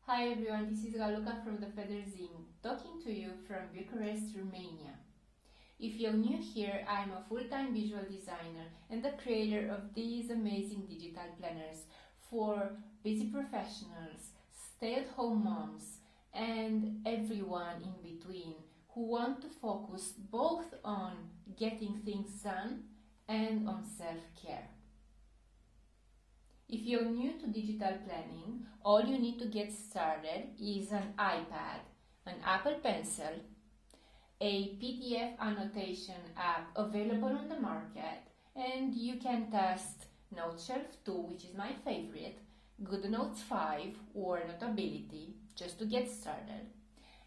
Hi everyone, this is Raluca from the Federzine, talking to you from Bucharest, Romania. If you're new here, I'm a full-time visual designer and the creator of these amazing digital planners for busy professionals, stay-at-home moms, and everyone in between who want to focus both on getting things done and on self-care. If you're new to digital planning, all you need to get started is an iPad, an Apple Pencil, a PDF annotation app available on the market, and you can test NoteShelf 2, which is my favorite, GoodNotes 5 or Notability, just to get started,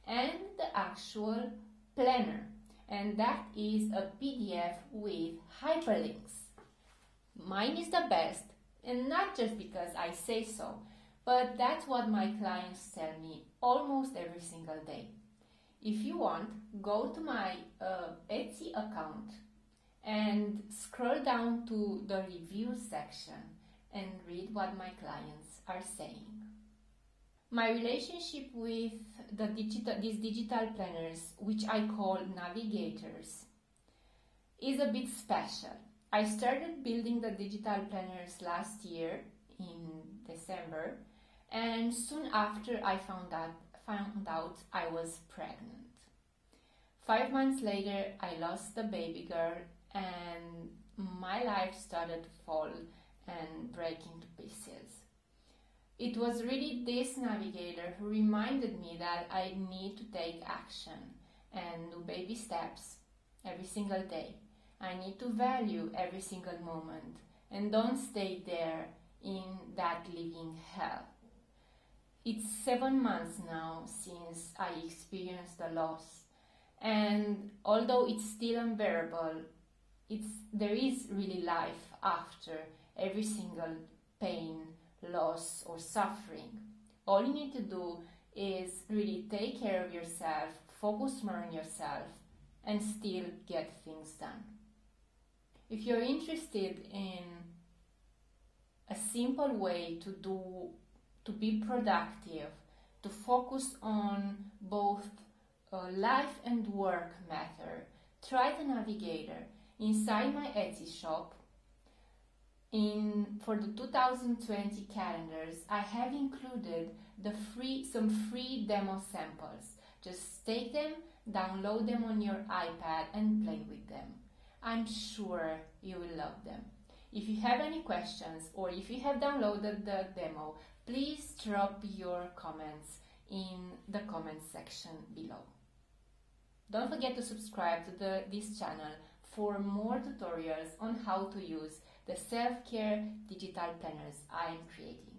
and the actual planner, and that is a PDF with hyperlinks. Mine is the best. And not just because I say so, but that's what my clients tell me almost every single day. If you want, go to my Etsy account and scroll down to the reviews section and read what my clients are saying. My relationship with these digital planners, which I call navigators, is a bit special. I started building the digital planners last year in December, and soon after I found out I was pregnant. 5 months later, I lost the baby girl and my life started to fall and break into pieces. It was really this navigator who reminded me that I need to take action and do baby steps every single day. I need to value every single moment and don't stay there in that living hell. It's 7 months now since I experienced the loss, and although it's still unbearable, there is really life after every single pain, loss or suffering. All you need to do is really take care of yourself, focus more on yourself, and still get things done. If you're interested in a simple way to be productive, to focus on both life and work matter, try the navigator. Inside my Etsy shop, for the 2020 calendars, I have included some free demo samples. Just take them, download them on your iPad and play with them. I'm sure you will love them. If you have any questions or if you have downloaded the demo, please drop your comments in the comments section below. Don't forget to subscribe to this channel for more tutorials on how to use the self-care digital planners I am creating.